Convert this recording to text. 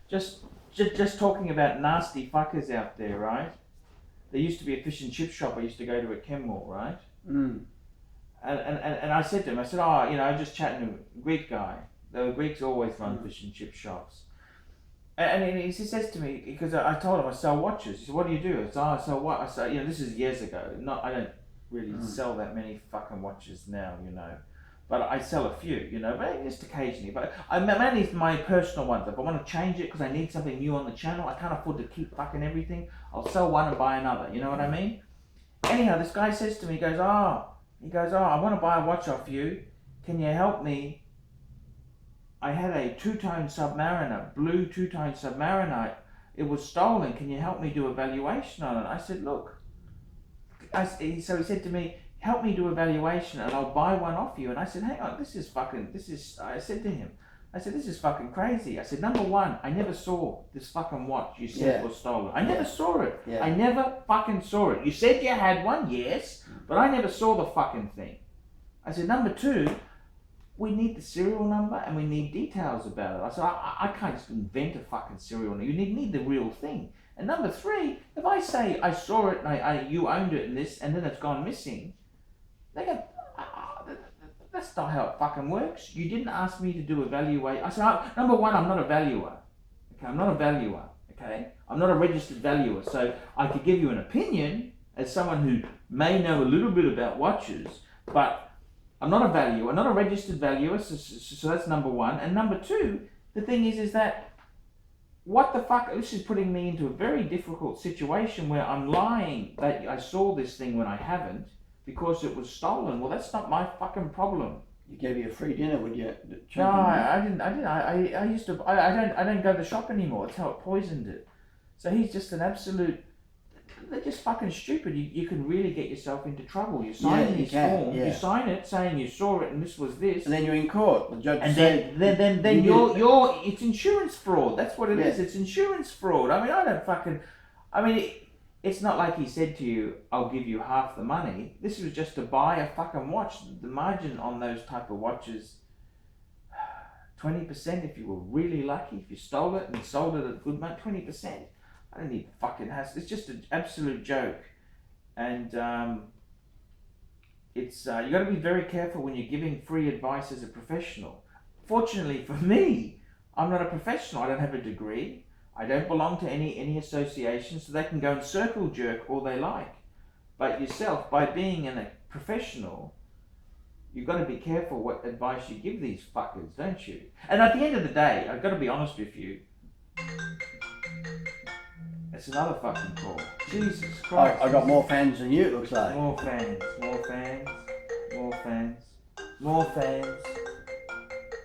just talking about nasty fuckers out there, right? There used to be a fish and chip shop I used to go to at Kenmore, right? And I said to him, I said, oh, you know, I just chatting to a Greek guy. The Greeks always run fish and chip shops. And he says to me, because I told him I sell watches. He said, what do you do? I said, oh, I sell what? I said, you know, this is years ago. I don't really sell that many fucking watches now, you know. But I sell a few, you know, but just occasionally. But I mainly my personal ones. If I want to change it because I need something new on the channel, I can't afford to keep fucking everything. I'll sell one and buy another. You know what I mean? Anyhow, this guy says to me, he goes, I want to buy a watch off you. Can you help me? I had a two-tone Submariner, blue two-tone Submariner. It was stolen. Can you help me do a valuation on it? I said, look. So he said to me, help me do a valuation and I'll buy one off you. And I said, hang on, I said to him, this is fucking crazy. I said, number one, I never saw this fucking watch you said was stolen. I never saw it. Yeah. I never fucking saw it. You said you had one, yes, but I never saw the fucking thing. I said, number two, we need the serial number and we need details about it. I said, I can't just invent a fucking serial number. You need the real thing. And number three, if I say I saw it and you owned it and this, and then it's gone missing, they go, that's not how it fucking works. You didn't ask me to do a valuation. I said, number one, I'm not a valuer. Okay, I'm not a valuer. Okay, I'm not a registered valuer. So I could give you an opinion as someone who may know a little bit about watches, but I'm not a valuer, not a registered valuer. So that's number one. And number two, the thing is that what the fuck? This is putting me into a very difficult situation where I'm lying that I saw this thing when I haven't, because it was stolen. Well, that's not my fucking problem. You gave you a free dinner, would you? No, I didn't. I used to. I don't go to the shop anymore. That's how it poisoned it. So he's just an absolute. They're just fucking stupid. You can really get yourself into trouble. You sign these forms. You sign it saying you saw it and this was this. And then you're in court. The judge and said. Then you're. It's insurance fraud. That's what it is. It's insurance fraud. I mean, I don't fucking. I mean. It's not like he said to you, I'll give you half the money. This was just to buy a fucking watch. The margin on those type of watches, 20% if you were really lucky. If you stole it and sold it at good money, 20%. I don't need fucking hassle. It's just an absolute joke. And it's you got to be very careful when you're giving free advice as a professional. Fortunately for me, I'm not a professional. I don't have a degree. I don't belong to any association, so they can go and circle jerk all they like. But yourself, by being a professional, you've got to be careful what advice you give these fuckers, don't you? And at the end of the day, I've got to be honest with you, it's another fucking call. Jesus Christ. I got more fans than you, it looks like. More fans, more fans, more fans, more fans.